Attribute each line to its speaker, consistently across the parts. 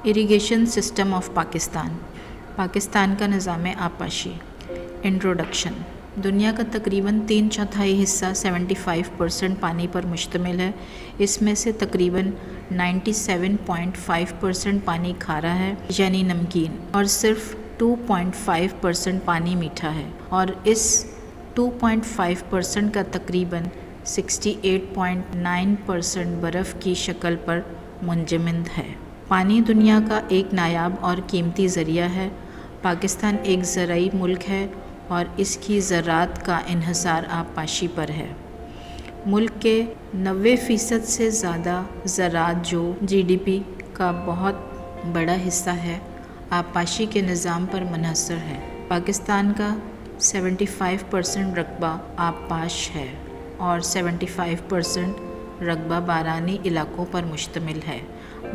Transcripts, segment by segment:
Speaker 1: Irrigation system of Pakistan, Pakistan का निज़ाम आबपाशी। Introduction. दुनिया का तकरीबन 3/4 हिस्सा 75% पानी पर मुश्तमिल है। इसमें से तकरीबन 97.5% पानी खारा है यानी नमकीन, और सिर्फ 2.5% पानी मीठा है, और इस 2.5% का तकरीबन 68.9% बर्फ़ की शक्ल पर मुंजमद है। पानी दुनिया का एक नायाब और कीमती ज़रिया है। पाकिस्तान एक ज़राई मुल्क है और इसकी ज़राअत का इन्हिसार आबपाशी पर है। मुल्क के 90% से ज़्यादा ज़राअत, जो GDP का बहुत बड़ा हिस्सा है, आबपाशी के निज़ाम पर मुनहसर है। पाकिस्तान का 75% रकबा आबपाश है और 75% रकबा बारानी इलाकों पर मुश्तमिल है।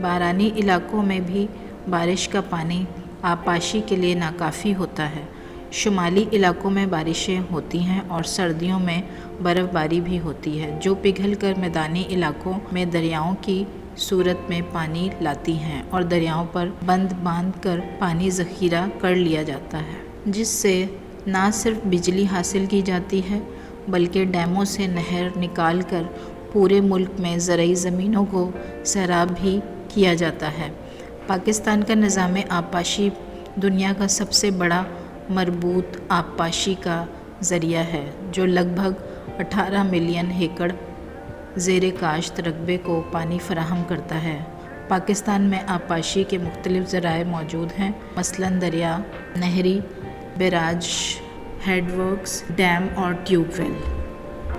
Speaker 1: बारानी इलाकों में भी बारिश का पानी आबपाशी के लिए नाकाफ़ी होता है। शुमाली इलाकों में बारिशें होती हैं और सर्दियों में बर्फ़बारी भी होती है, जो पिघल कर मैदानी इलाकों में दरियाओं की सूरत में पानी लाती हैं और दरियाओं पर बंद बांध कर पानी ज़ख़ीरा कर लिया जाता है, जिससे ना सिर्फ बिजली हासिल की जाती है बल्कि डैमों से नहर निकाल कर पूरे मुल्क में ज़रई ज़मीनों को सैराब भी किया जाता है। पाकिस्तान का निज़ाम आबपाशी दुनिया का सबसे बड़ा मरबूत आबपाशी का ज़रिया है, जो लगभग 18 मिलियन एकड़ ज़ेर काश्त रकबे को पानी फराहम करता है। पाकिस्तान में आबपाशी के मुख्तलिफ़ ज़राए मौजूद हैं, मसलन दरिया, नहरी बैराज, हेडवर्क्स, डैम और tube well.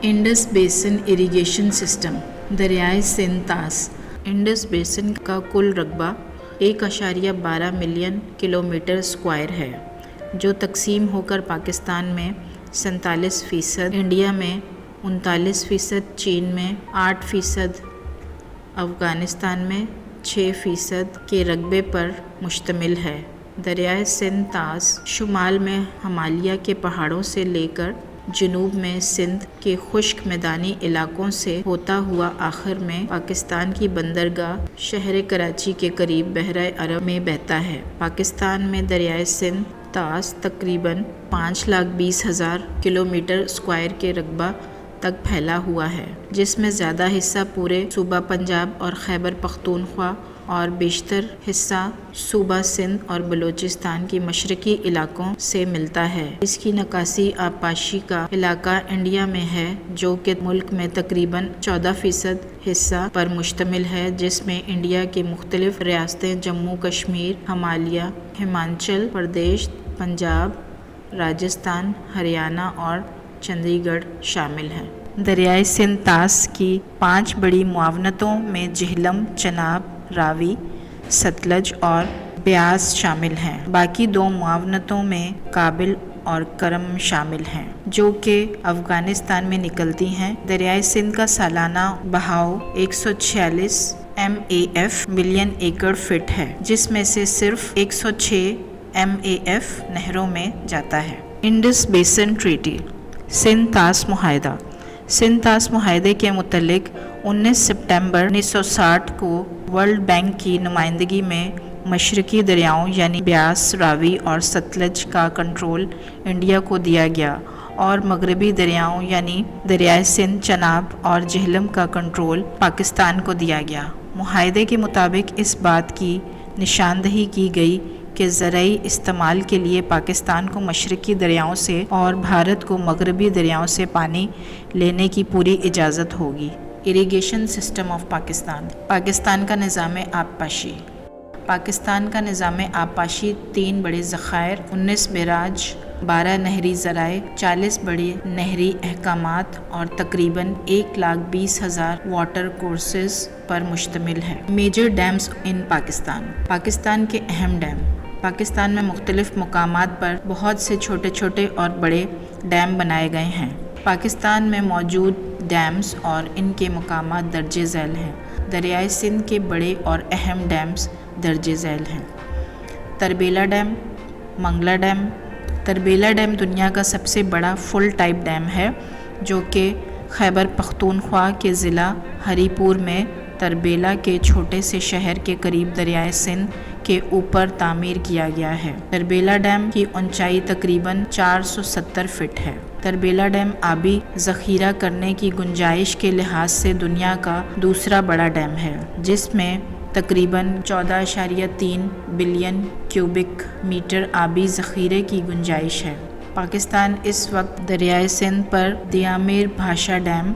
Speaker 1: Indus basin irrigation system. दरियाए सिंध तास। इंडस बेसिन का कुल रकबा 1.12 मिलियन किलोमीटर स्क्वायर है, जो तकसीम होकर पाकिस्तान में 47%, इंडिया में 39%, चीन में 8%, अफ़गानिस्तान में 6% के रकबे पर मुश्तमिल है। दरियाए सिंध तास शुमाल में हिमालय के पहाड़ों से लेकर जनूब में सिंध के खुश्क मैदानी इलाकों से होता हुआ आखिर में पाकिस्तान की बंदरगाह शहर कराची के करीब बहरा अरब में बहता है। पाकिस्तान में दरियाए सिंध तास तकरीबन 5,20,000 किलोमीटर स्क्वायर के रकबा तक फैला हुआ है, जिसमें ज़्यादा हिस्सा पूरे सूबा पंजाब और खैबर पख्तूनख्वा और बेशतर हिस्सा सूबा सिंध और बलूचिस्तान की मशरकी इलाकों से मिलता है। इसकी नकासी आबपाशी का इलाका इंडिया में है, जो कि मुल्क में तकरीबन 14% हिस्सा पर मुश्तमिल है, जिसमें इंडिया की मुख्तलिफ रियासतें जम्मू कश्मीर, हिमालय, हिमाचल प्रदेश, पंजाब, राजस्थान, हरियाणा और चंडीगढ़ शामिल हैं। दरियाए सिंध तास की 5 बड़ी मुआवनतों में झेलम, चनाब, रावी, सतलज और ब्यास शामिल हैं। बाकी 2 मुआवनतों में काबिल और करम शामिल हैं, जो कि अफ़गानिस्तान में निकलती हैं। दरियाए सिंध का सालाना बहाव 146 MAF मिलियन एकड़ फिट है, जिसमें से सिर्फ 106 MAF नहरों में जाता है। Indus basin treaty. सिंध तास मुआहदा। सिंध तास मुआहदे के मुतल्लिक 19 सितंबर 1960 को वर्ल्ड बैंक की नुमाइंदगी में मशरकी दरियाओं यानी ब्यास, रावी और सतलज का कंट्रोल इंडिया को दिया गया और मगरबी दरियाओं यानी दरियाए सिंध, चनाब और झेलम का कंट्रोल पाकिस्तान को दिया गया। मुआहदे के मुताबिक इस बात की निशानदही की गई कि ज़राई इस्तेमाल के लिए पाकिस्तान को मशरकी दरियाओं से और भारत को मगरबी दरियाओं से पानी लेने की पूरी इजाज़त होगी। Irrigation system of Pakistan. Pakistan का निज़ाम आबपाशी। पाकिस्तान का निज़ाम आबपाशी 3 बड़े ज़खायर, 19 बैराज, 12 नहरी ज़राए, 40 बड़े नहरी अहकामात और तकरीबन 1,20,000 वाटर कोर्सेज़ पर मुश्तमिल है। मेजर डैम्स इन पाकिस्तान। पाकिस्तान के अहम डैम। पाकिस्तान में मुख्तलिफ मकामात पर बहुत से छोटे छोटे और बड़े डैम बनाए गए हैं। पाकिस्तान में मौजूद डैम्स और इनके मकामात दर्जे झैल हैं। दरियाए सिंध के बड़े और अहम डैम्स दर्जे झैल हैं। Tarbela dam, Mangla dam. Tarbela dam दुनिया का सबसे बड़ा फुल टाइप डैम है, जो कि खैबर पख्तूनख्वा के ज़िला हरीपुर में तरबेला के छोटे से शहर के करीब दरियाए सिंध کے اوپر تعمیر کیا گیا ہے۔ تربیلا ڈیم کی اونچائی تقریباً 470 فٹ ہے۔ تربیلا ڈیم آبی ذخیرہ کرنے کی گنجائش کے لحاظ سے دنیا کا دوسرا بڑا ڈیم ہے، جس میں تقریباً 14.3 بلین کیوبک میٹر آبی ذخیرے کی گنجائش ہے۔ پاکستان اس وقت دریائے سندھ پر دیامیر بھاشا ڈیم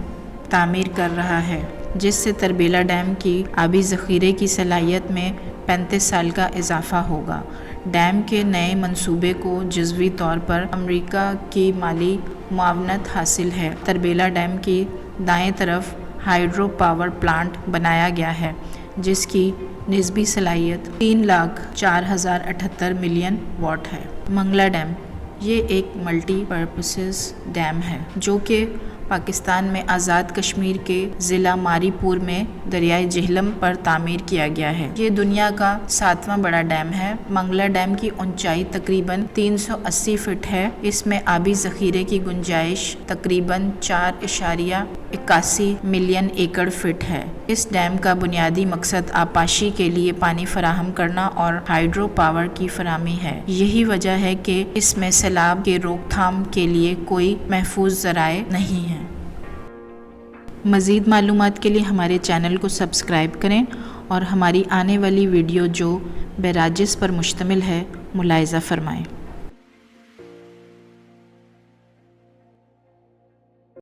Speaker 1: تعمیر کر رہا ہے، جس سے تربیلا ڈیم کی آبی ذخیرے کی صلاحیت میں 35 سال کا اضافہ ہوگا۔ ڈیم کے نئے منصوبے کو جزوی طور پر امریکہ کی مالی معاونت حاصل ہے۔ تربیلا ڈیم کی دائیں طرف ہائیڈرو پاور پلانٹ بنایا گیا ہے، جس کی نسبی صلاحیت 3,04,078 ملین واٹ ہے۔ منگلا ڈیم یہ ایک ملٹی پرپسز ڈیم ہے جو کہ پاکستان میں آزاد کشمیر کے ضلع ماری پور میں دریائے جہلم پر تعمیر کیا گیا ہے۔ یہ دنیا کا 7واں بڑا ڈیم ہے۔ منگلا ڈیم کی اونچائی تقریباً 380 فٹ ہے۔ اس میں آبی ذخیرے کی گنجائش تقریباً 4.81 ملین ایکڑ فٹ ہے۔ اس ڈیم کا بنیادی مقصد آبپاشی کے لیے پانی فراہم کرنا اور ہائیڈرو پاور کی فراہمی ہے۔ یہی وجہ ہے کہ اس میں سیلاب کے روک تھام کے لیے کوئی محفوظ ذرائع نہیں ہیں۔ مزید معلومات کے لیے ہمارے چینل کو سبسکرائب کریں اور ہماری آنے والی ویڈیو جو بیراجز پر مشتمل ہے ملاحظہ فرمائیں۔